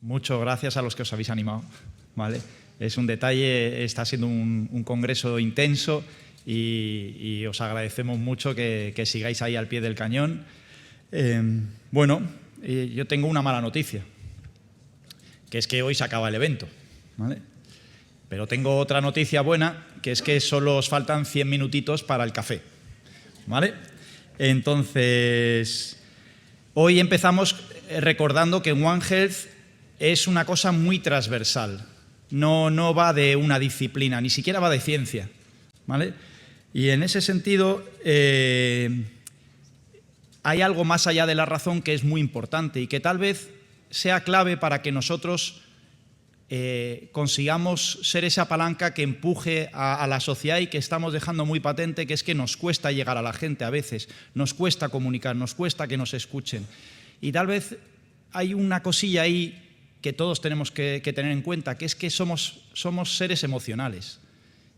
Muchas gracias a los que os habéis animado, ¿vale? Es un detalle, está siendo un congreso intenso y os agradecemos mucho que sigáis ahí al pie del cañón. Yo tengo una mala noticia, que es que hoy se acaba el evento, ¿vale? Pero tengo otra noticia buena, que es que solo os faltan 100 minutitos para el café, ¿vale? Entonces, hoy empezamos recordando que One Health es una cosa muy transversal, no va de una disciplina, ni siquiera va de ciencia, ¿vale? Y en ese sentido hay algo más allá de la razón que es muy importante y que tal vez sea clave para que nosotros consigamos ser esa palanca que empuje a la sociedad y que estamos dejando muy patente, que es que nos cuesta llegar a la gente a veces, nos cuesta comunicar, nos cuesta que nos escuchen. Y tal vez hay una cosilla ahí que todos tenemos que tener en cuenta, que es que somos seres emocionales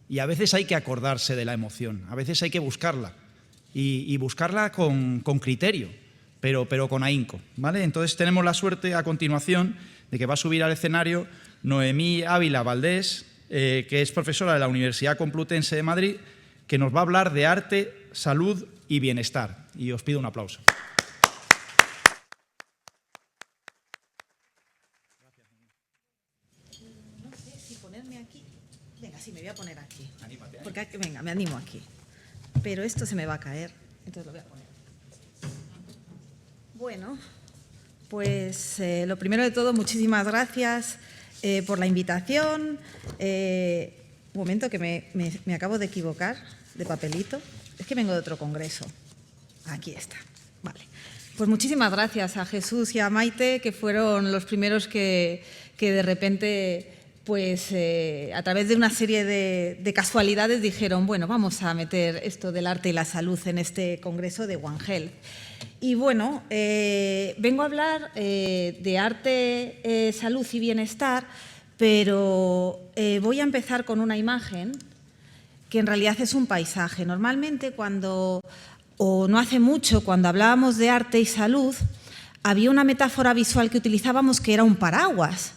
y a veces hay que acordarse de la emoción, a veces hay que buscarla y buscarla con criterio, pero con ahínco, ¿vale? Entonces tenemos la suerte a continuación de que va a subir al escenario Noemí Ávila Valdés, que es profesora de la Universidad Complutense de Madrid, que nos va a hablar de arte, salud y bienestar. Y os pido un aplauso. No sé si ponerme aquí. Venga, sí, me voy a poner aquí. Anímate. Porque venga, me animo aquí. Pero esto se me va a caer, entonces lo voy a poner. Bueno, pues lo primero de todo, muchísimas gracias por la invitación. Un momento que me acabo de equivocar de papelito. Es que vengo de otro congreso. Aquí está. Vale. Pues muchísimas gracias a Jesús y a Maite, que fueron los primeros que de repente, pues a través de una serie de casualidades dijeron, bueno, vamos a meter esto del arte y la salud en este congreso de One Health. Y bueno, vengo a hablar de arte, salud y bienestar, pero voy a empezar con una imagen que en realidad es un paisaje. Normalmente o no hace mucho, cuando hablábamos de arte y salud, había una metáfora visual que utilizábamos que era un paraguas.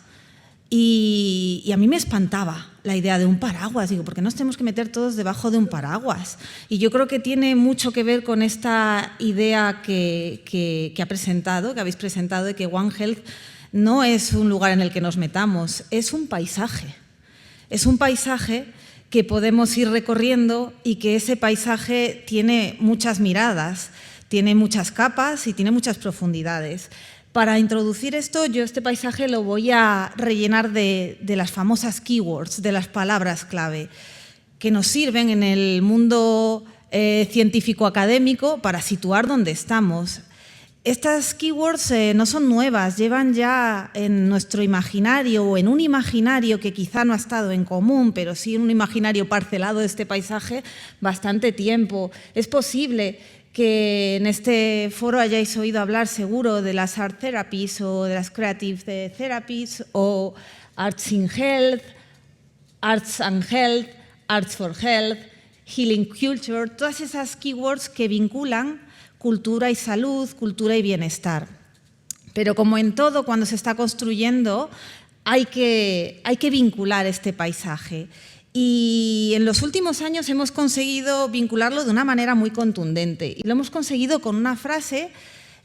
Y a mí me espantaba la idea de un paraguas. Digo, ¿por qué nos tenemos que meter todos debajo de un paraguas? Y yo creo que tiene mucho que ver con esta idea que habéis presentado, de que One Health no es un lugar en el que nos metamos, es un paisaje. Es un paisaje que podemos ir recorriendo y que ese paisaje tiene muchas miradas, tiene muchas capas y tiene muchas profundidades. Para introducir esto, yo este paisaje lo voy a rellenar de las famosas keywords, de las palabras clave, que nos sirven en el mundo científico-académico para situar dónde estamos. Estas keywords no son nuevas, llevan ya en nuestro imaginario o en un imaginario que quizá no ha estado en común, pero sí en un imaginario parcelado de este paisaje bastante tiempo. Es posible que en este foro hayáis oído hablar seguro de las Art Therapies o de las Creative Therapies o Arts in Health, Arts and Health, Arts for Health, Healing Culture, todas esas keywords que vinculan cultura y salud, cultura y bienestar. Pero como en todo, cuando se está construyendo, hay que vincular este paisaje. Y en los últimos años hemos conseguido vincularlo de una manera muy contundente. Y lo hemos conseguido con una frase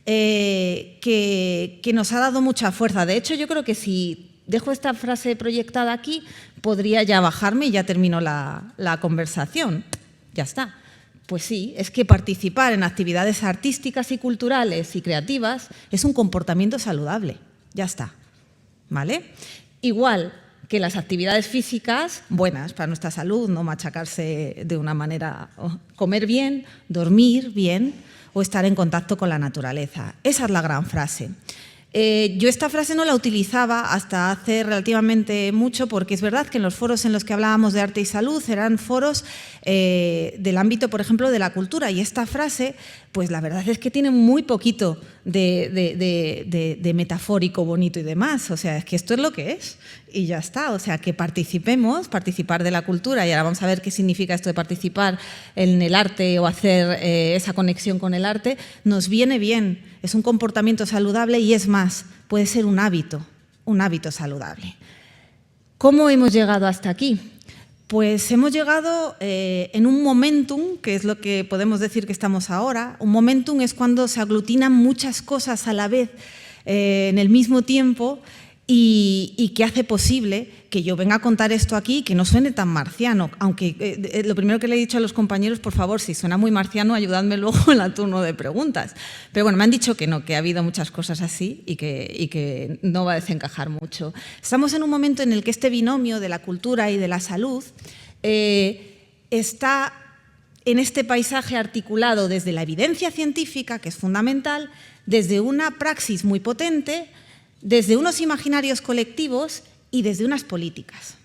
que nos ha dado mucha fuerza. De hecho, yo creo que si dejo esta frase proyectada aquí, podría ya bajarme y ya termino la conversación. Ya está. Pues sí, es que participar en actividades artísticas y culturales y creativas es un comportamiento saludable. Ya está. ¿Vale? Igual que las actividades físicas, buenas para nuestra salud, no machacarse de una manera, comer bien, dormir bien o estar en contacto con la naturaleza. Esa es la gran frase. Yo esta frase no la utilizaba hasta hace relativamente mucho, porque es verdad que en los foros en los que hablábamos de arte y salud eran foros del ámbito, por ejemplo, de la cultura, y esta frase, pues la verdad es que tiene muy poquito de metafórico, bonito y demás. O sea, es que esto es lo que es y ya está. O sea, que participar de la cultura, y ahora vamos a ver qué significa esto de participar en el arte o hacer esa conexión con el arte, nos viene bien. Es un comportamiento saludable y es más, puede ser un hábito un hábito saludable. ¿Cómo hemos llegado hasta aquí? Pues hemos llegado en un momentum, que es lo que podemos decir que estamos ahora. Un momentum es cuando se aglutinan muchas cosas a la vez en el mismo tiempo y que hace posible que yo venga a contar esto aquí y que no suene tan marciano. Aunque lo primero que le he dicho a los compañeros, por favor, si suena muy marciano, ayudadme luego en el turno de preguntas. Pero bueno, me han dicho que no, que ha habido muchas cosas así y que no va a desencajar mucho. Estamos en un momento en el que este binomio de la cultura y de la salud está en este paisaje articulado desde la evidencia científica, que es fundamental, desde una praxis muy potente, desde unos imaginarios colectivos y desde unas políticas.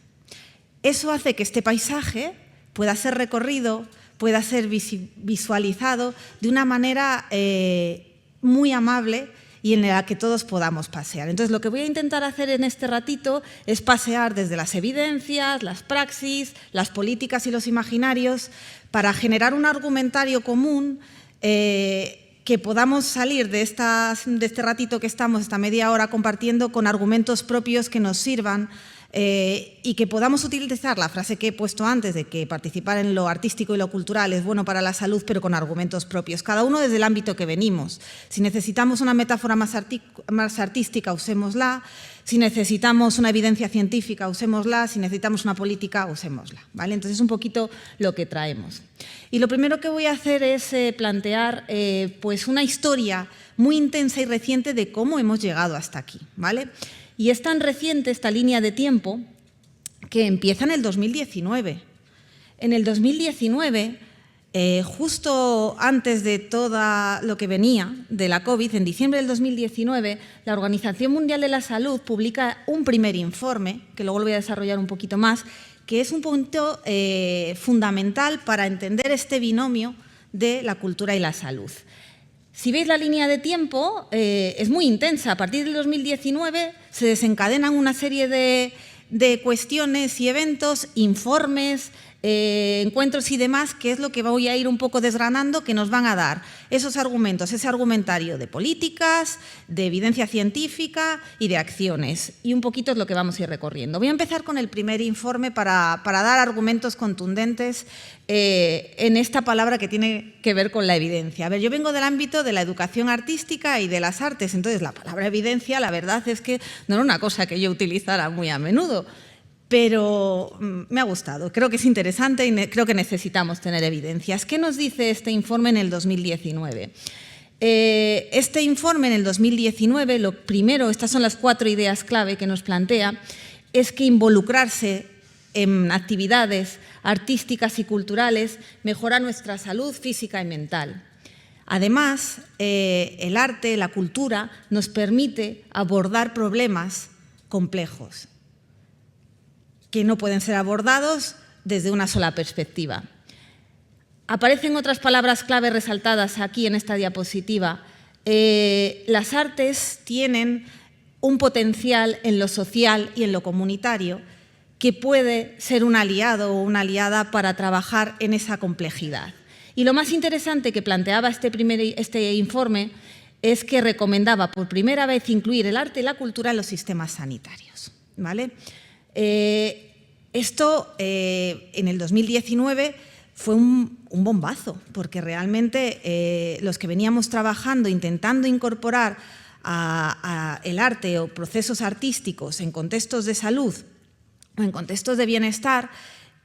Eso hace que este paisaje pueda ser recorrido, pueda ser visualizado de una manera muy amable y en la que todos podamos pasear. Entonces, lo que voy a intentar hacer en este ratito es pasear desde las evidencias, las praxis, las políticas y los imaginarios para generar un argumentario común que podamos salir de este ratito que estamos, esta media hora compartiendo, con argumentos propios que nos sirvan y que podamos utilizar la frase que he puesto antes de que participar en lo artístico y lo cultural es bueno para la salud, pero con argumentos propios, cada uno desde el ámbito que venimos. Si necesitamos una metáfora más artística, usémosla. Si necesitamos una evidencia científica, usémosla. Si necesitamos una política, usémosla, ¿vale? Entonces, es un poquito lo que traemos. Y lo primero que voy a hacer es plantear pues una historia muy intensa y reciente de cómo hemos llegado hasta aquí, ¿vale? Y es tan reciente esta línea de tiempo que empieza en el 2019. En el 2019, justo antes de todo lo que venía de la COVID, en diciembre del 2019, la Organización Mundial de la Salud publica un primer informe, que luego lo voy a desarrollar un poquito más, que es un punto fundamental para entender este binomio de la cultura y la salud. Si veis la línea de tiempo, es muy intensa. A partir del 2019 se desencadenan una serie de cuestiones y eventos, informes, encuentros y demás, que es lo que voy a ir un poco desgranando, que nos van a dar esos argumentos, ese argumentario de políticas, de evidencia científica y de acciones. Y un poquito es lo que vamos a ir recorriendo. Voy a empezar con el primer informe para dar argumentos contundentes en esta palabra que tiene que ver con la evidencia. A ver, yo vengo del ámbito de la educación artística y de las artes, entonces la palabra evidencia, la verdad es que no era una cosa que yo utilizara muy a menudo, pero me ha gustado, creo que es interesante y creo que necesitamos tener evidencias. ¿Qué nos dice este informe en el 2019? Este informe en el 2019, lo primero, estas son las 4 ideas clave que nos plantea, es que involucrarse en actividades artísticas y culturales mejora nuestra salud física y mental. Además, el arte, la cultura, nos permite abordar problemas complejos que no pueden ser abordados desde una sola perspectiva. Aparecen otras palabras clave resaltadas aquí en esta diapositiva. Las artes tienen un potencial en lo social y en lo comunitario que puede ser un aliado o una aliada para trabajar en esa complejidad. Y lo más interesante que planteaba este informe es que recomendaba por primera vez incluir el arte y la cultura en los sistemas sanitarios, ¿vale? Esto en el 2019 fue un bombazo, porque realmente los que veníamos trabajando, intentando incorporar el arte o procesos artísticos en contextos de salud o en contextos de bienestar,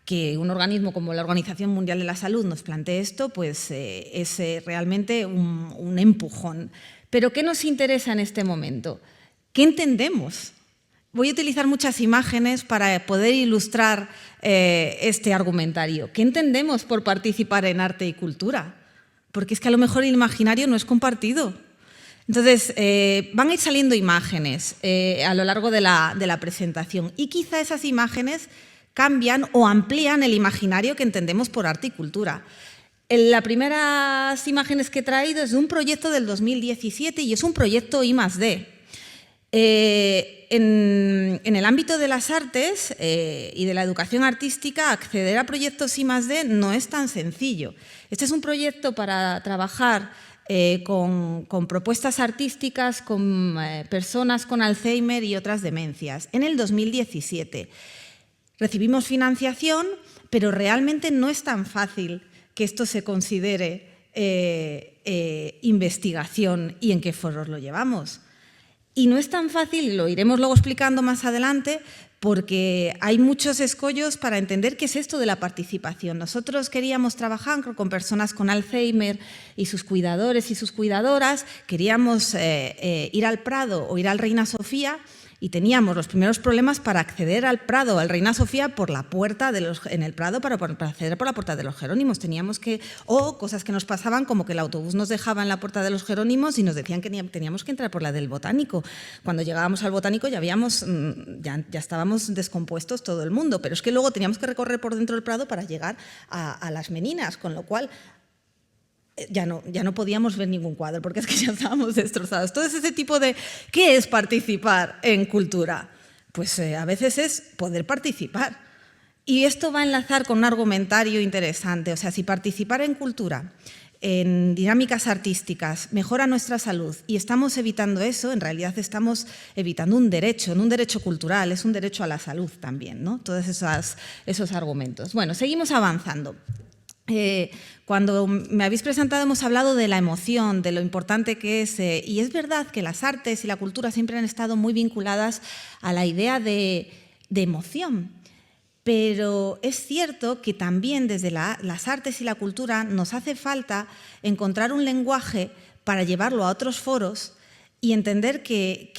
que un organismo como la Organización Mundial de la Salud nos plantee esto, pues es realmente un empujón. Pero ¿qué nos interesa en este momento? ¿Qué entendemos? Voy a utilizar muchas imágenes para poder ilustrar este argumentario. ¿Qué entendemos por participar en arte y cultura? Porque es que a lo mejor el imaginario no es compartido. Entonces, van a ir saliendo imágenes a lo largo de la presentación y quizá esas imágenes cambian o amplían el imaginario que entendemos por arte y cultura. Las primeras imágenes que he traído es de un proyecto del 2017 y es un proyecto I+D. En el ámbito de las artes y de la educación artística, acceder a proyectos I+D no es tan sencillo. Este es un proyecto para trabajar con propuestas artísticas, con personas con Alzheimer y otras demencias, en el 2017. Recibimos financiación, pero realmente no es tan fácil que esto se considere investigación y en qué foros lo llevamos. Y no es tan fácil, y lo iremos luego explicando más adelante, porque hay muchos escollos para entender qué es esto de la participación. Nosotros queríamos trabajar con personas con Alzheimer y sus cuidadores y sus cuidadoras, queríamos ir al Prado o ir al Reina Sofía, y teníamos los primeros problemas para acceder al Prado o al Reina Sofía por la puerta en el Prado, para acceder por la puerta de los Jerónimos. O cosas que nos pasaban, como que el autobús nos dejaba en la puerta de los Jerónimos y nos decían que teníamos que entrar por la del Botánico. Cuando llegábamos al Botánico ya estábamos descompuestos todo el mundo, pero es que luego teníamos que recorrer por dentro del Prado para llegar a las Meninas, con lo cual ya no podíamos ver ningún cuadro, porque es que ya estábamos destrozados. Todo ese tipo de... ¿Qué es participar en cultura? Pues a veces es poder participar. Y esto va a enlazar con un argumentario interesante. O sea, si participar en cultura, en dinámicas artísticas, mejora nuestra salud y estamos evitando eso, en realidad estamos evitando un derecho, no un derecho cultural, es un derecho a la salud también, ¿no? Todos esos argumentos. Bueno, seguimos avanzando. Cuando me habéis presentado hemos hablado de la emoción, de lo importante que es, y es verdad que las artes y la cultura siempre han estado muy vinculadas a la idea de emoción, pero es cierto que también desde las artes y la cultura nos hace falta encontrar un lenguaje para llevarlo a otros foros y entender que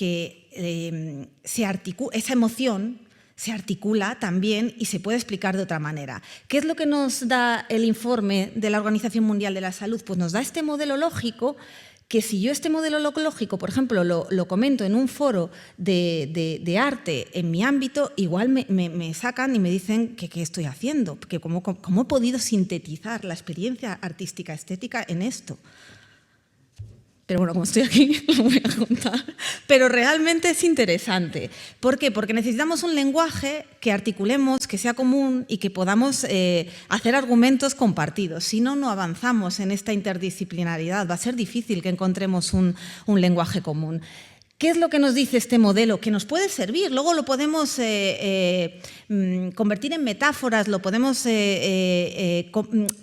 esa emoción se articula también y se puede explicar de otra manera. ¿Qué es lo que nos da el informe de la Organización Mundial de la Salud? Pues nos da este modelo lógico, que si yo este modelo lógico, por ejemplo, lo comento en un foro de arte en mi ámbito, igual me sacan y me dicen que qué estoy haciendo, que cómo he podido sintetizar la experiencia artística estética en esto. Pero bueno, como estoy aquí, lo voy a contar. Pero realmente es interesante. ¿Por qué? Porque necesitamos un lenguaje que articulemos, que sea común y que podamos hacer argumentos compartidos. Si no, no avanzamos en esta interdisciplinaridad. Va a ser difícil que encontremos un lenguaje común. ¿Qué es lo que nos dice este modelo? Que nos puede servir, luego lo podemos convertir en metáforas, lo podemos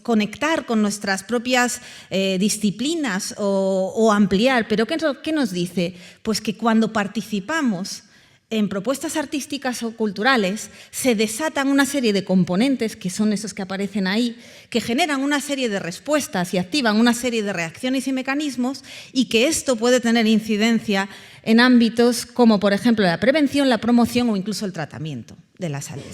conectar con nuestras propias disciplinas o ampliar, pero ¿qué nos dice? Pues que cuando participamos en propuestas artísticas o culturales se desatan una serie de componentes, que son esos que aparecen ahí, que generan una serie de respuestas y activan una serie de reacciones y mecanismos, y que esto puede tener incidencia en ámbitos como, por ejemplo, la prevención, la promoción o incluso el tratamiento de la salud.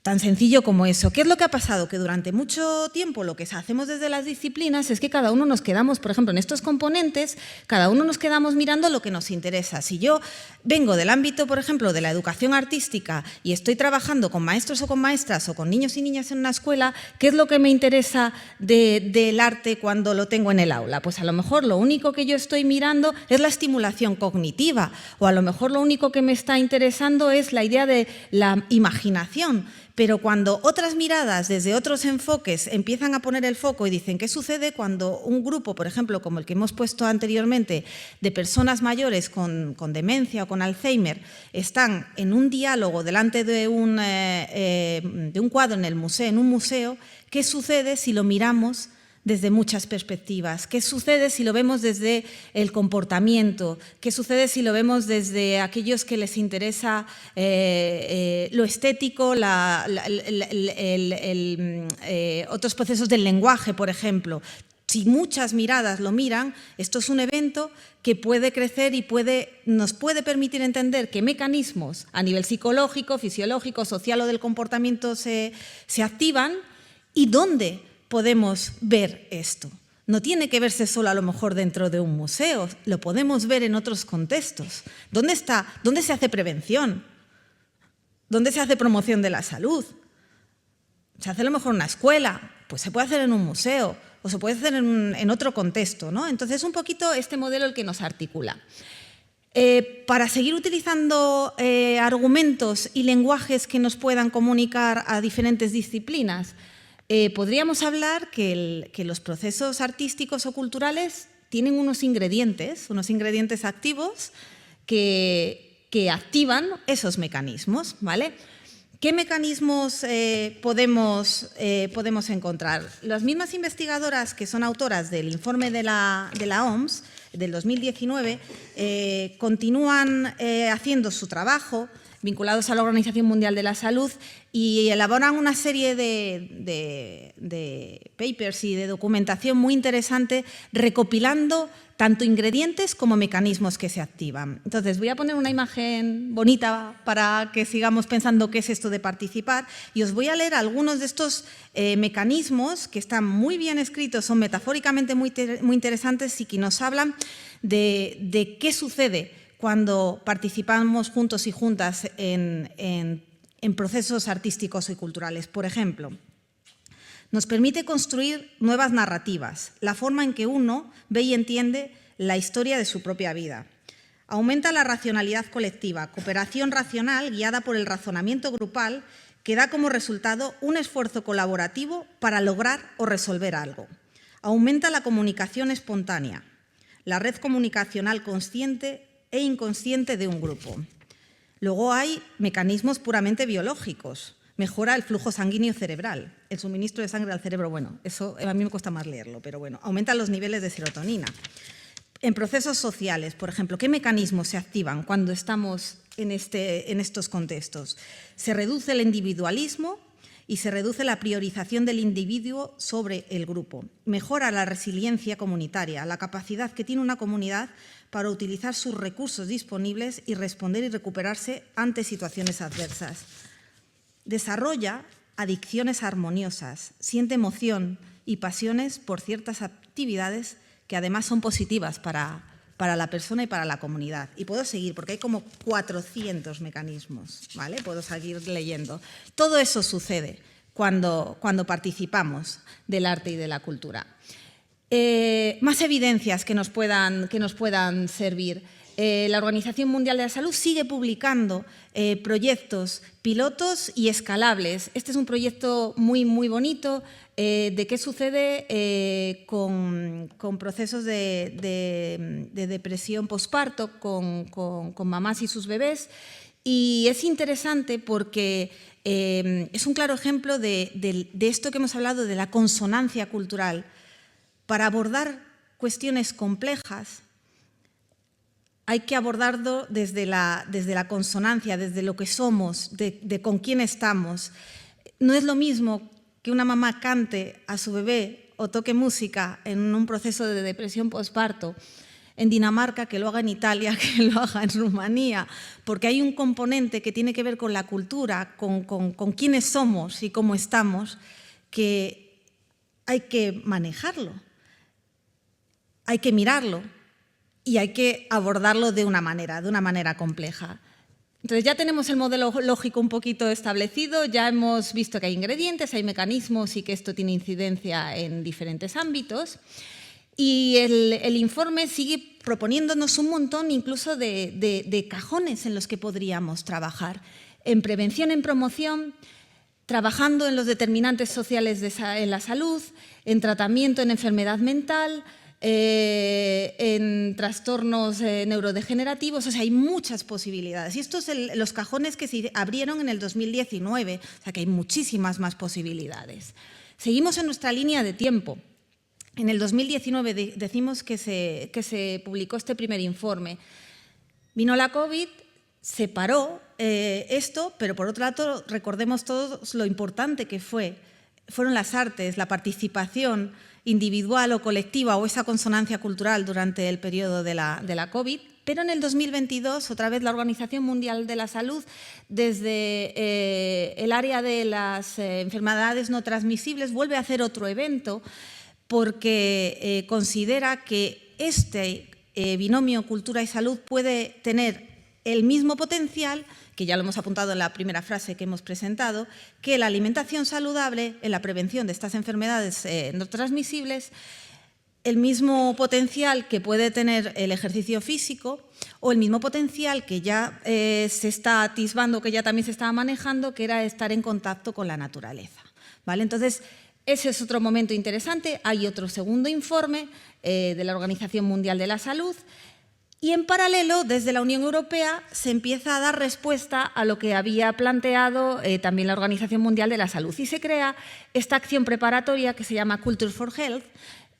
Tan sencillo como eso. ¿Qué es lo que ha pasado? Que durante mucho tiempo lo que hacemos desde las disciplinas es que cada uno nos quedamos, por ejemplo, en estos componentes, cada uno nos quedamos mirando lo que nos interesa. Si yo vengo del ámbito, por ejemplo, de la educación artística y estoy trabajando con maestros o con maestras o con niños y niñas en una escuela, ¿qué es lo que me interesa del arte cuando lo tengo en el aula? Pues a lo mejor lo único que yo estoy mirando es la estimulación cognitiva, o a lo mejor lo único que me está interesando es la idea de la imaginación. Pero cuando otras miradas desde otros enfoques empiezan a poner el foco y dicen qué sucede cuando un grupo, por ejemplo, como el que hemos puesto anteriormente, de personas mayores con demencia o con Alzheimer, están en un diálogo delante de un cuadro en un museo, ¿qué sucede si lo miramos desde muchas perspectivas? ¿Qué sucede si lo vemos desde el comportamiento? ¿Qué sucede si lo vemos desde aquellos que les interesa lo estético, otros procesos del lenguaje, por ejemplo? Si muchas miradas lo miran, esto es un evento que puede crecer y nos puede permitir entender qué mecanismos a nivel psicológico, fisiológico, social o del comportamiento se activan y dónde podemos ver esto. No tiene que verse solo a lo mejor dentro de un museo, lo podemos ver en otros contextos. ¿Dónde se hace prevención? ¿Dónde se hace promoción de la salud? ¿Se hace a lo mejor en una escuela? Pues se puede hacer en un museo o se puede hacer en otro contexto, ¿no? Entonces, un poquito este modelo el que nos articula. Para seguir utilizando argumentos y lenguajes que nos puedan comunicar a diferentes disciplinas, podríamos hablar que los procesos artísticos o culturales tienen unos ingredientes activos que activan esos mecanismos, ¿vale? ¿Qué mecanismos podemos encontrar? Las mismas investigadoras que son autoras del informe de la OMS del 2019 continúan haciendo su trabajo vinculados a la Organización Mundial de la Salud y elaboran una serie de papers y de documentación muy interesante recopilando tanto ingredientes como mecanismos que se activan. Entonces, voy a poner una imagen bonita para que sigamos pensando qué es esto de participar y os voy a leer algunos de estos mecanismos que están muy bien escritos, son metafóricamente muy interesantes y que nos hablan de qué sucede cuando participamos juntos y juntas en procesos artísticos y culturales. Por ejemplo, nos permite construir nuevas narrativas, la forma en que uno ve y entiende la historia de su propia vida. Aumenta la racionalidad colectiva, cooperación racional guiada por el razonamiento grupal que da como resultado un esfuerzo colaborativo para lograr o resolver algo. Aumenta la comunicación espontánea, la red comunicacional consciente e inconsciente de un grupo. Luego hay mecanismos puramente biológicos. Mejora el flujo sanguíneo cerebral, el suministro de sangre al cerebro. Bueno, eso a mí me cuesta más leerlo, pero bueno, aumenta los niveles de serotonina. En procesos sociales, por ejemplo, ¿qué mecanismos se activan cuando estamos en estos contextos? Se reduce el individualismo y se reduce la priorización del individuo sobre el grupo. Mejora la resiliencia comunitaria, la capacidad que tiene una comunidad para utilizar sus recursos disponibles y responder y recuperarse ante situaciones adversas. Desarrolla adicciones armoniosas, siente emoción y pasiones por ciertas actividades que además son positivas para la persona y para la comunidad. Y puedo seguir, porque hay como 400 mecanismos, ¿vale? Puedo seguir leyendo. Todo eso sucede cuando participamos del arte y de la cultura. Más evidencias que nos puedan servir. La Organización Mundial de la Salud sigue publicando proyectos pilotos y escalables. Este es un proyecto muy, muy bonito de qué sucede con procesos de depresión posparto con mamás y sus bebés. Y es interesante porque es un claro ejemplo de esto que hemos hablado, de la consonancia cultural. Para abordar cuestiones complejas, hay que abordarlo desde la consonancia, desde lo que somos, de con quién estamos. No es lo mismo que una mamá cante a su bebé o toque música en un proceso de depresión posparto en Dinamarca, que lo haga en Italia, que lo haga en Rumanía, porque hay un componente que tiene que ver con la cultura, con quiénes somos y cómo estamos, que hay que manejarlo, hay que mirarlo y hay que abordarlo de una manera compleja. Entonces ya tenemos el modelo lógico un poquito establecido, ya hemos visto que hay ingredientes, hay mecanismos y que esto tiene incidencia en diferentes ámbitos. Y el informe sigue proponiéndonos un montón incluso de cajones en los que podríamos trabajar. En prevención, en promoción, trabajando en los determinantes sociales en la salud, en tratamiento en enfermedad mental, en trastornos neurodegenerativos, o sea, hay muchas posibilidades. Y estos son los cajones que se abrieron en el 2019, o sea, que hay muchísimas más posibilidades. Seguimos en nuestra línea de tiempo. En el 2019 decimos que se publicó este primer informe. Vino la COVID, se paró esto, pero por otro lado recordemos todos lo importante que fueron las artes, la participación individual o colectiva o esa consonancia cultural durante el periodo de la COVID. Pero en el 2022, otra vez la Organización Mundial de la Salud, desde el área de las enfermedades no transmisibles, vuelve a hacer otro evento porque considera que este binomio cultura y salud puede tener el mismo potencial, que ya lo hemos apuntado en la primera frase que hemos presentado, que la alimentación saludable en la prevención de estas enfermedades no transmisibles, el mismo potencial que puede tener el ejercicio físico o el mismo potencial que ya se está atisbando, que ya también se estaba manejando, que era estar en contacto con la naturaleza, ¿vale? Entonces, Ese es otro momento interesante. Hay otro segundo informe de la Organización Mundial de la Salud. Y en paralelo, desde la Unión Europea, se empieza a dar respuesta a lo que había planteado también la Organización Mundial de la Salud. Y se crea esta acción preparatoria que se llama Culture for Health,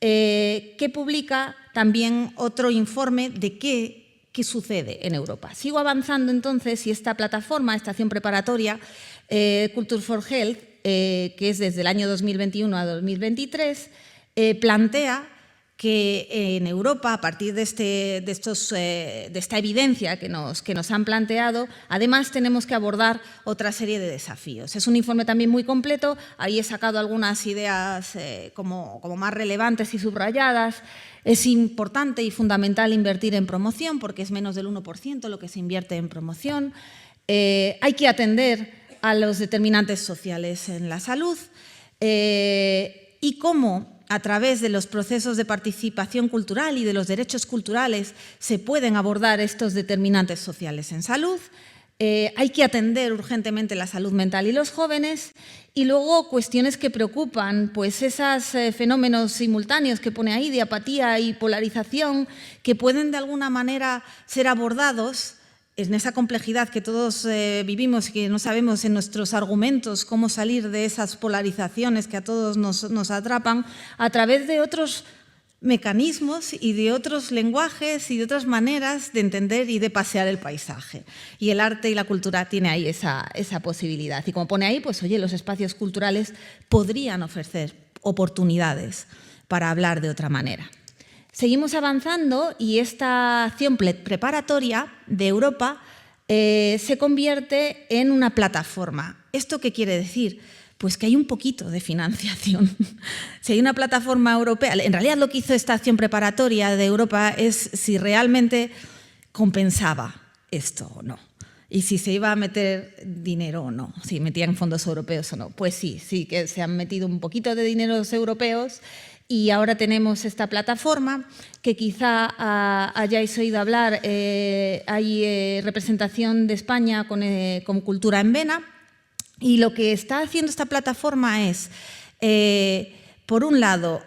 que publica también otro informe de qué sucede en Europa. Sigo avanzando entonces y esta plataforma, esta acción preparatoria, Culture for Health, que es desde el año 2021 a 2023, plantea que en Europa, a partir de esta evidencia que nos han planteado, además tenemos que abordar otra serie de desafíos. Es un informe también muy completo, ahí he sacado algunas ideas como más relevantes y subrayadas. Es importante y fundamental invertir en promoción, porque es menos del 1% lo que se invierte en promoción. Hay que atender a los determinantes sociales en la salud y cómo, a través de los procesos de participación cultural y de los derechos culturales, se pueden abordar estos determinantes sociales en salud. Hay que atender urgentemente la salud mental y los jóvenes. Y luego cuestiones que preocupan, pues esos fenómenos simultáneos que pone ahí de apatía y polarización, que pueden de alguna manera ser abordados en esa complejidad que todos vivimos y que no sabemos en nuestros argumentos cómo salir de esas polarizaciones que a todos nos atrapan, a través de otros mecanismos y de otros lenguajes y de otras maneras de entender y de pasear el paisaje. Y el arte y la cultura tiene ahí esa posibilidad. Y como pone ahí, pues oye, los espacios culturales podrían ofrecer oportunidades para hablar de otra manera. Seguimos avanzando y esta acción preparatoria de Europa se convierte en una plataforma. ¿Esto qué quiere decir? Pues que hay un poquito de financiación. Si hay una plataforma europea, en realidad lo que hizo esta acción preparatoria de Europa es si realmente compensaba esto o no. Y si se iba a meter dinero o no, si metían fondos europeos o no. Pues sí que se han metido un poquito de dineros europeos. Y ahora tenemos esta plataforma que quizá hayáis oído hablar. Hay representación de España con Cultura en Vena. Y lo que está haciendo esta plataforma es, por un lado,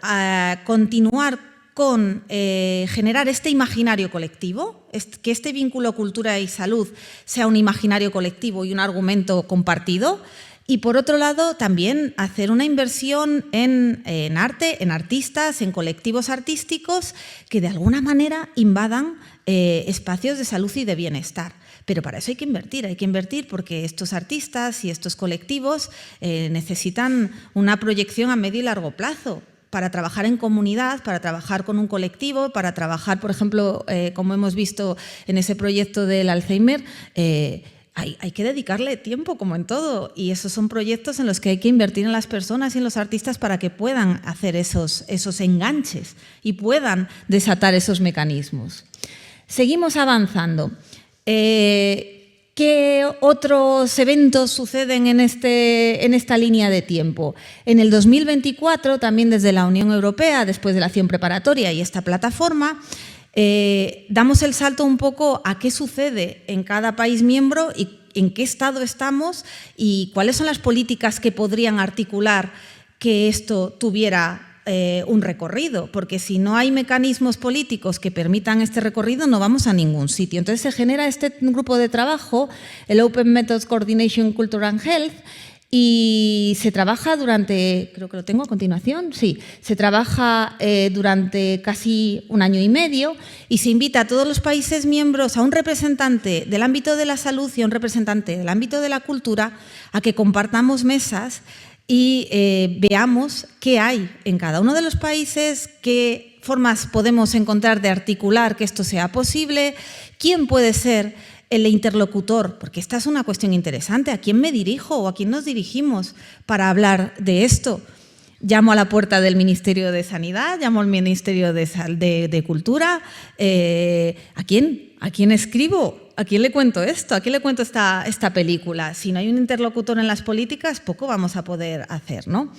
continuar con generar este imaginario colectivo, que este vínculo cultura y salud sea un imaginario colectivo y un argumento compartido. Y, por otro lado, también hacer una inversión en arte, en artistas, en colectivos artísticos que, de alguna manera, invadan espacios de salud y de bienestar. Pero para eso hay que invertir porque estos artistas y estos colectivos necesitan una proyección a medio y largo plazo para trabajar en comunidad, para trabajar con un colectivo, para trabajar, por ejemplo, como hemos visto en ese proyecto del Alzheimer. Hay que dedicarle tiempo, como en todo, y esos son proyectos en los que hay que invertir en las personas y en los artistas para que puedan hacer esos enganches y puedan desatar esos mecanismos. Seguimos avanzando. ¿Qué otros eventos suceden en esta línea de tiempo? En el 2024, también desde la Unión Europea, después de la acción preparatoria y esta plataforma, damos el salto un poco a qué sucede en cada país miembro y en qué estado estamos y cuáles son las políticas que podrían articular que esto tuviera un recorrido, porque si no hay mecanismos políticos que permitan este recorrido no vamos a ningún sitio. Entonces se genera este grupo de trabajo, el Open Methods Coordination Culture and Health, y se trabaja durante, creo que lo tengo a continuación, sí, se trabaja durante casi un año y medio y se invita a todos los países miembros, a un representante del ámbito de la salud y a un representante del ámbito de la cultura, a que compartamos mesas y veamos qué hay en cada uno de los países, qué formas podemos encontrar de articular que esto sea posible, quién puede ser el interlocutor, porque esta es una cuestión interesante. ¿A quién me dirijo o a quién nos dirigimos para hablar de esto? Llamo a la puerta del Ministerio de Sanidad, llamo al Ministerio de Cultura. ¿A quién escribo? ¿A quién le cuento esto? ¿A quién le cuento esta película? Si no hay un interlocutor en las políticas, poco vamos a poder hacer, ¿no?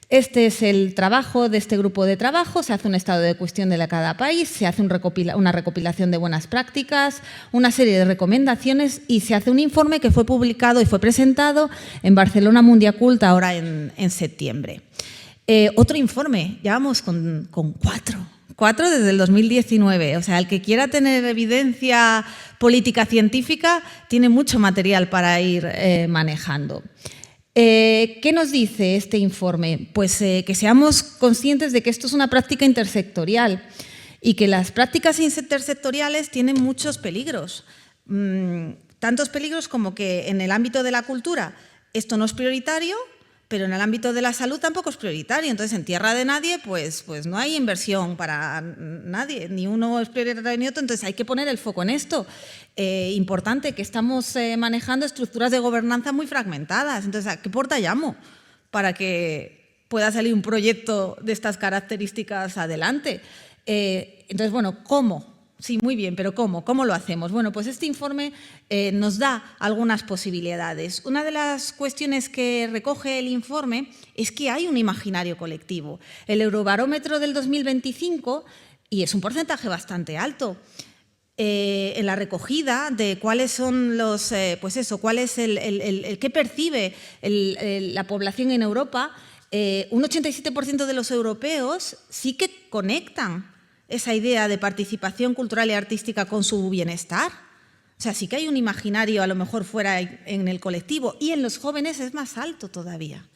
Este es el trabajo de este grupo de trabajo, se hace un estado de cuestión de cada país, se hace una recopilación de buenas prácticas, una serie de recomendaciones y se hace un informe que fue publicado y fue presentado en Barcelona Mundiacult ahora en septiembre. Otro informe, ya vamos con 4 desde el 2019. O sea, el que quiera tener evidencia política científica tiene mucho material para ir manejando. ¿Qué nos dice este informe? Pues que seamos conscientes de que esto es una práctica intersectorial y que las prácticas intersectoriales tienen muchos peligros. Tantos peligros como que en el ámbito de la cultura esto no es prioritario, pero en el ámbito de la salud tampoco es prioritario. Entonces, en tierra de nadie, pues no hay inversión para nadie, ni uno es prioritario ni otro, entonces hay que poner el foco en esto. Importante, que estamos manejando estructuras de gobernanza muy fragmentadas. Entonces, ¿a qué puerta llamo para que pueda salir un proyecto de estas características adelante? Entonces, bueno, ¿cómo? Sí, muy bien, pero ¿cómo? ¿Cómo lo hacemos? Bueno, pues este informe nos da algunas posibilidades. Una de las cuestiones que recoge el informe es que hay un imaginario colectivo. El Eurobarómetro del 2025, y es un porcentaje bastante alto, en la recogida de cuáles son los, pues eso, cuál es el que percibe la población en Europa, un 87% de los europeos sí que conectan esa idea de participación cultural y artística con su bienestar. O sea, sí que hay un imaginario a lo mejor fuera en el colectivo, y en los jóvenes es más alto todavía.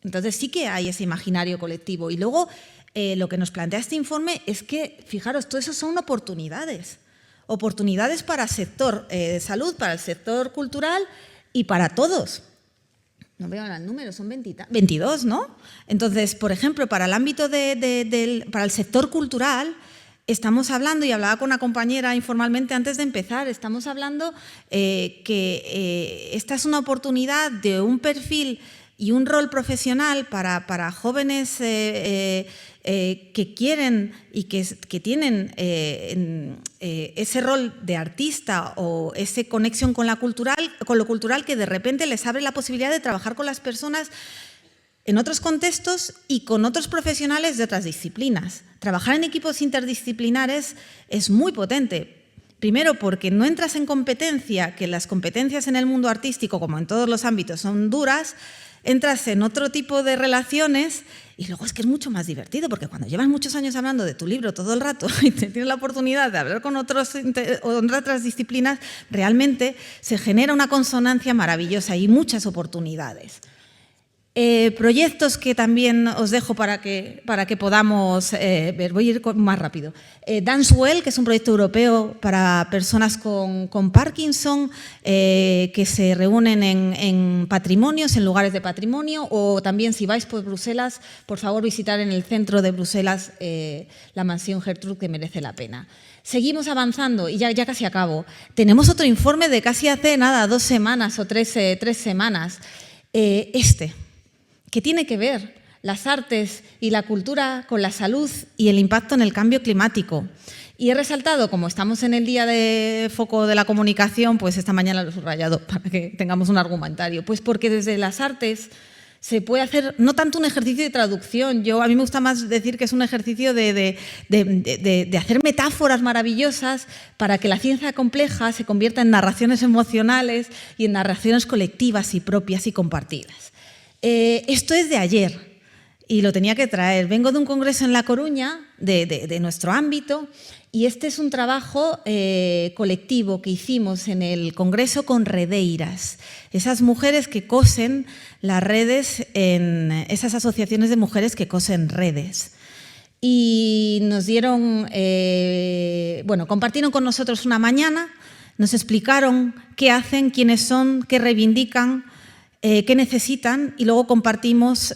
Entonces sí que hay ese imaginario colectivo. Y luego lo que nos plantea este informe es que, fijaros, todo eso son oportunidades. Oportunidades para el sector salud, para el sector cultural y para todos. No veo el número, son 22, ¿no? Entonces, por ejemplo, para el ámbito para el sector cultural, estamos hablando, y hablaba con una compañera informalmente antes de empezar, estamos hablando que esta es una oportunidad de un perfil y un rol profesional para jóvenes que quieren y que tienen ese rol de artista o esa conexión con lo cultural, que de repente les abre la posibilidad de trabajar con las personas en otros contextos y con otros profesionales de otras disciplinas. Trabajar en equipos interdisciplinares es muy potente. Primero, porque no entras en competencia, que las competencias en el mundo artístico, como en todos los ámbitos, son duras. Entras en otro tipo de relaciones y luego es que es mucho más divertido, porque cuando llevas muchos años hablando de tu libro todo el rato y tienes la oportunidad de hablar con otras disciplinas, realmente se genera una consonancia maravillosa y muchas oportunidades. Proyectos que también os dejo para que podamos ver. Voy a ir más rápido. Dancewell, que es un proyecto europeo para personas con Parkinson, que se reúnen en patrimonios, en lugares de patrimonio, o también si vais por Bruselas, por favor visitar en el centro de Bruselas la mansión Gertrude, que merece la pena. Seguimos avanzando y ya casi acabo. Tenemos otro informe de casi hace nada, 2 semanas o 3 semanas. Que tiene que ver las artes y la cultura con la salud y el impacto en el cambio climático. Y he resaltado, como estamos en el día de foco de la comunicación, pues esta mañana lo he subrayado para que tengamos un argumentario. Pues porque desde las artes se puede hacer no tanto un ejercicio de traducción, a mí me gusta más decir que es un ejercicio de hacer metáforas maravillosas para que la ciencia compleja se convierta en narraciones emocionales y en narraciones colectivas y propias y compartidas. Esto es de ayer y lo tenía que traer. Vengo de un congreso en La Coruña, de nuestro ámbito, y este es un trabajo colectivo que hicimos en el congreso con redeiras, esas mujeres que cosen las redes, en esas asociaciones de mujeres que cosen redes. Y nos dieron, compartieron con nosotros una mañana, nos explicaron qué hacen, quiénes son, qué reivindican, qué necesitan, y luego compartimos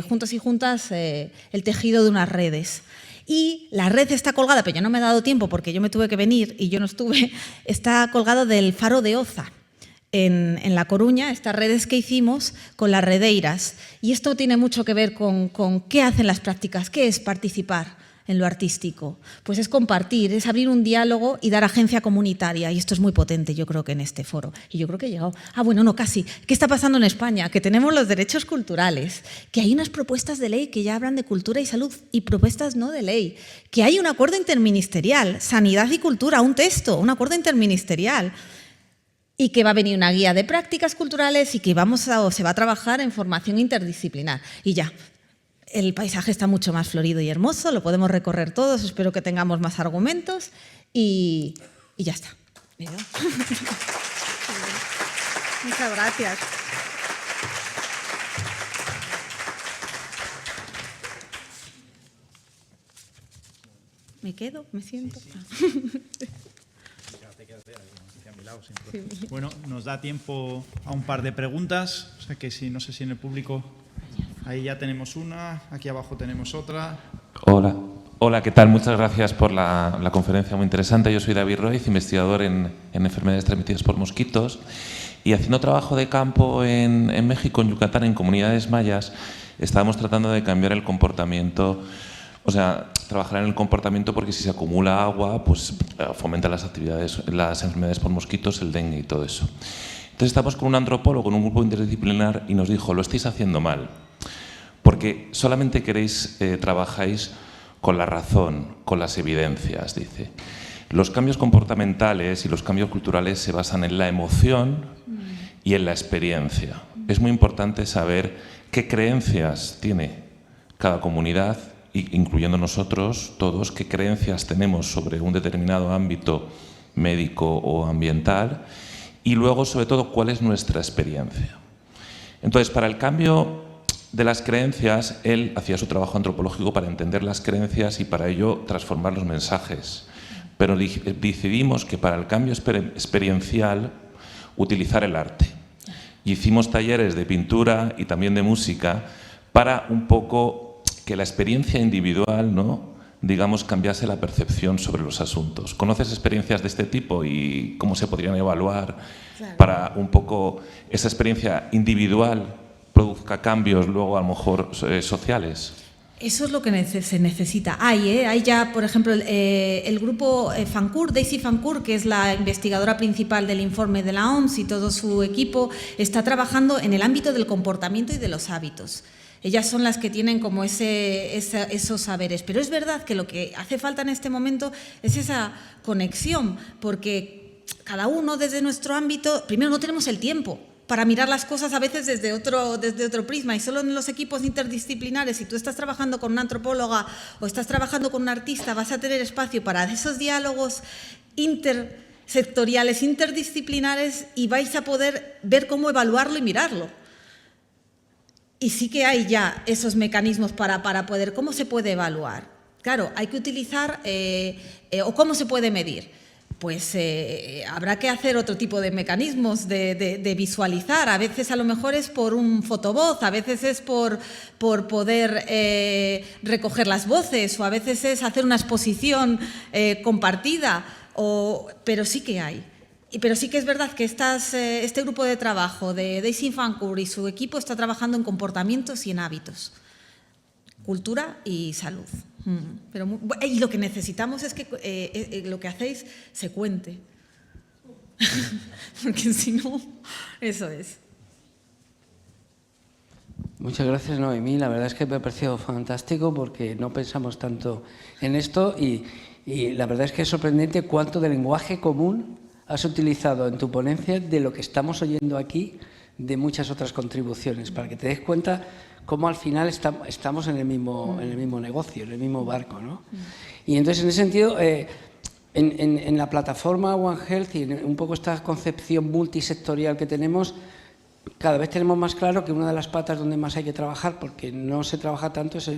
juntos y juntas el tejido de unas redes. Y la red está colgada, pero yo no me he dado tiempo porque yo me tuve que venir y yo no estuve, está colgado del Faro de Oza en La Coruña, estas redes que hicimos con las redeiras. Y esto tiene mucho que ver con qué hacen las prácticas, qué es participar en lo artístico. Pues es compartir, es abrir un diálogo y dar agencia comunitaria, y esto es muy potente, yo creo que en este foro. Y yo creo que he llegado. Casi. ¿Qué está pasando en España? Que tenemos los derechos culturales, que hay unas propuestas de ley que ya hablan de cultura y salud, y propuestas no de ley, que hay un acuerdo interministerial, sanidad y cultura, un texto, un acuerdo interministerial, y que va a venir una guía de prácticas culturales y que se va a trabajar en formación interdisciplinar. Y ya. El paisaje está mucho más florido y hermoso, lo podemos recorrer todos, espero que tengamos más argumentos y ya está. Muchas gracias. ¿Me quedo? ¿Me siento? Sí. Bueno, nos da tiempo a un par de preguntas, o sea que no sé si en el público, ahí ya tenemos una, aquí abajo tenemos otra. Hola, ¿qué tal? Muchas gracias por la conferencia muy interesante. Yo soy David Roiz, investigador en enfermedades transmitidas por mosquitos, y haciendo trabajo de campo en México, en Yucatán, en comunidades mayas, estábamos tratando de cambiar el comportamiento. O sea, trabajar en el comportamiento porque si se acumula agua, pues fomenta las enfermedades por mosquitos, el dengue y todo eso. Entonces estamos con un antropólogo, con un grupo interdisciplinar y nos dijo, lo estáis haciendo mal, porque solamente trabajáis con la razón, con las evidencias, dice. Los cambios comportamentales y los cambios culturales se basan en la emoción y en la experiencia. Es muy importante saber qué creencias tiene cada comunidad, incluyendo nosotros todos, qué creencias tenemos sobre un determinado ámbito médico o ambiental y luego, sobre todo, cuál es nuestra experiencia. Entonces, para el cambio de las creencias, él hacía su trabajo antropológico para entender las creencias y para ello transformar los mensajes. Pero decidimos que para el cambio experiencial, utilizar el arte. Y hicimos talleres de pintura y también de música para un poco que la experiencia individual, ¿no?, digamos, cambiase la percepción sobre los asuntos. ¿Conoces experiencias de este tipo y cómo se podrían evaluar para un poco esa experiencia individual produzca cambios luego a lo mejor sociales? Eso es lo que se necesita. Hay ya, por ejemplo, el grupo Fancourt, Daisy Fancourt, que es la investigadora principal del informe de la OMS y todo su equipo, está trabajando en el ámbito del comportamiento y de los hábitos. Ellas son las que tienen como esos saberes. Pero es verdad que lo que hace falta en este momento es esa conexión, porque cada uno desde nuestro ámbito, primero no tenemos el tiempo para mirar las cosas a veces desde otro prisma, y solo en los equipos interdisciplinares, si tú estás trabajando con una antropóloga o estás trabajando con un artista, vas a tener espacio para esos diálogos intersectoriales, interdisciplinares, y vais a poder ver cómo evaluarlo y mirarlo. Y sí que hay ya esos mecanismos para poder, ¿cómo se puede evaluar? Claro, hay que utilizar, o ¿cómo se puede medir? Pues habrá que hacer otro tipo de mecanismos de visualizar. A veces a lo mejor es por un fotovoz, a veces es por poder recoger las voces, o a veces es hacer una exposición compartida, pero sí que hay. Pero sí que es verdad que este grupo de trabajo de Daisy Fancourt y su equipo está trabajando en comportamientos y en hábitos, cultura y salud. Y lo que necesitamos es que lo que hacéis se cuente, porque si no, eso es. Muchas gracias, Noemí. La verdad es que me ha parecido fantástico porque no pensamos tanto en esto y la verdad es que es sorprendente cuánto de lenguaje común has utilizado en tu ponencia de lo que estamos oyendo aquí, de muchas otras contribuciones, para que te des cuenta cómo al final estamos en el mismo negocio, en el mismo barco, ¿no? Y entonces, en ese sentido, en la plataforma One Health y en un poco esta concepción multisectorial que tenemos, cada vez tenemos más claro que una de las patas donde más hay que trabajar, porque no se trabaja tanto, es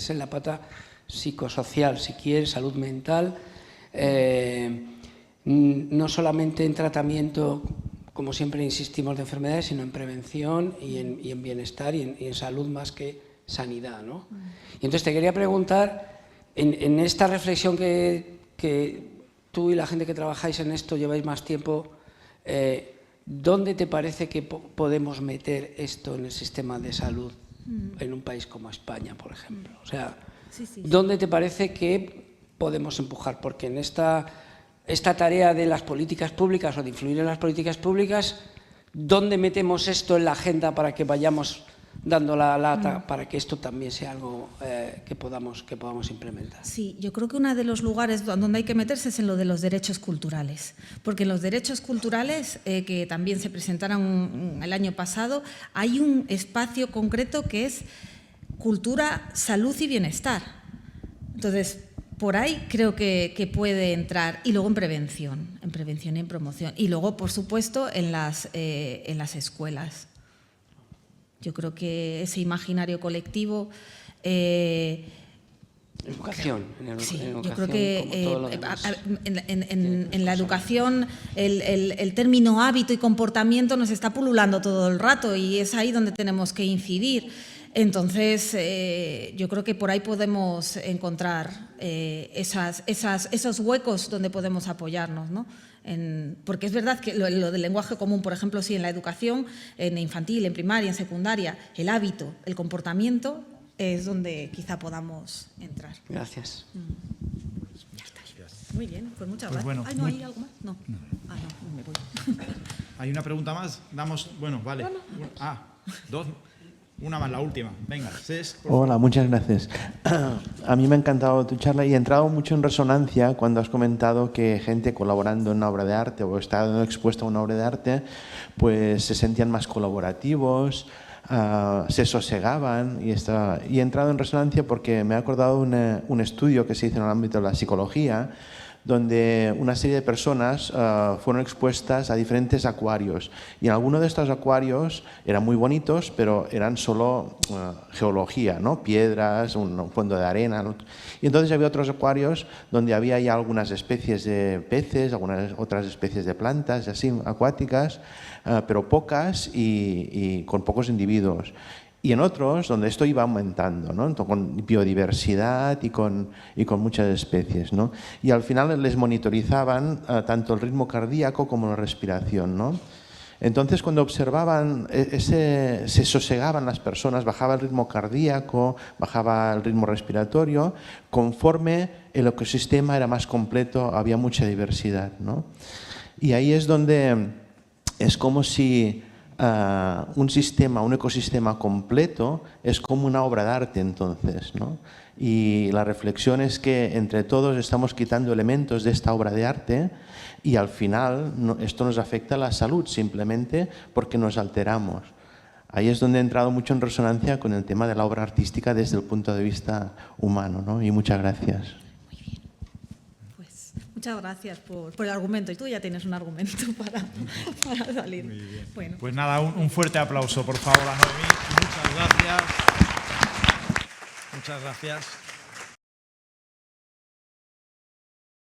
en la pata psicosocial, si quieres, salud mental, no solamente en tratamiento, como siempre insistimos, de enfermedades, sino en prevención y en bienestar y en salud más que sanidad, ¿no? Y entonces te quería preguntar, en esta reflexión que tú y la gente que trabajáis en esto lleváis más tiempo, ¿dónde te parece que podemos meter esto en el sistema de salud en un país como España, por ejemplo? O sea, ¿dónde te parece que podemos empujar? Porque en esta tarea de las políticas públicas o de influir en las políticas públicas, ¿dónde metemos esto en la agenda para que vayamos dando la lata para que esto también sea algo que podamos implementar? Sí, yo creo que uno de los lugares donde hay que meterse es en lo de los derechos culturales, porque en los derechos culturales, que también se presentaron el año pasado, hay un espacio concreto que es cultura, salud y bienestar. Entonces, por ahí creo que puede entrar. Y luego en prevención y en promoción. Y luego, por supuesto, en las escuelas. Yo creo que ese imaginario colectivo... Educación. Sí, en educación, yo creo que como todo lo demás. en la educación el término hábito y comportamiento nos está pululando todo el rato y es ahí donde tenemos que incidir. Entonces, yo creo que por ahí podemos encontrar esos huecos donde podemos apoyarnos, ¿no? Porque es verdad que lo del lenguaje común, por ejemplo, sí, en la educación, en infantil, en primaria, en secundaria, el hábito, el comportamiento es donde quizá podamos entrar. Gracias. Ya está. Muy bien, pues muchas Pues gracias. bueno, ¿Hay algo más? No. Ah, no me voy. ¿Hay una pregunta más? Bueno, vale. Dos. Una más, la última. Venga, Cés, por favor. Hola, muchas gracias. A mí me ha encantado tu charla y he entrado mucho en resonancia cuando has comentado que gente colaborando en una obra de arte o estando expuesta a una obra de arte, pues se sentían más colaborativos, se sosegaban y he entrado en resonancia porque me he acordado de un estudio que se hizo en el ámbito de la psicología donde una serie de personas fueron expuestas a diferentes acuarios y en alguno de estos acuarios eran muy bonitos pero eran solo geología, ¿no? Piedras, un fondo de arena, ¿no? Y entonces había otros acuarios donde había ya algunas especies de peces, algunas otras especies de plantas así acuáticas, pero pocas y con pocos individuos. Y en otros, donde esto iba aumentando, ¿no? Con biodiversidad y con muchas especies, ¿no? Y al final les monitorizaban tanto el ritmo cardíaco como la respiración, ¿no? Entonces, cuando observaban, se sosegaban las personas, bajaba el ritmo cardíaco, bajaba el ritmo respiratorio, conforme el ecosistema era más completo, había mucha diversidad, ¿no? Y ahí es donde es como si... un ecosistema completo es como una obra de arte entonces, ¿no? Y la reflexión es que entre todos estamos quitando elementos de esta obra de arte y al final esto nos afecta a la salud simplemente porque nos alteramos. Ahí es donde he entrado mucho en resonancia con el tema de la obra artística desde el punto de vista humano, ¿no? Y muchas gracias. Muchas gracias por el argumento. Y tú ya tienes un argumento para salir. Muy bien. Bueno. Pues nada, un fuerte aplauso, por favor, a Noemí. Muchas gracias. Muchas gracias.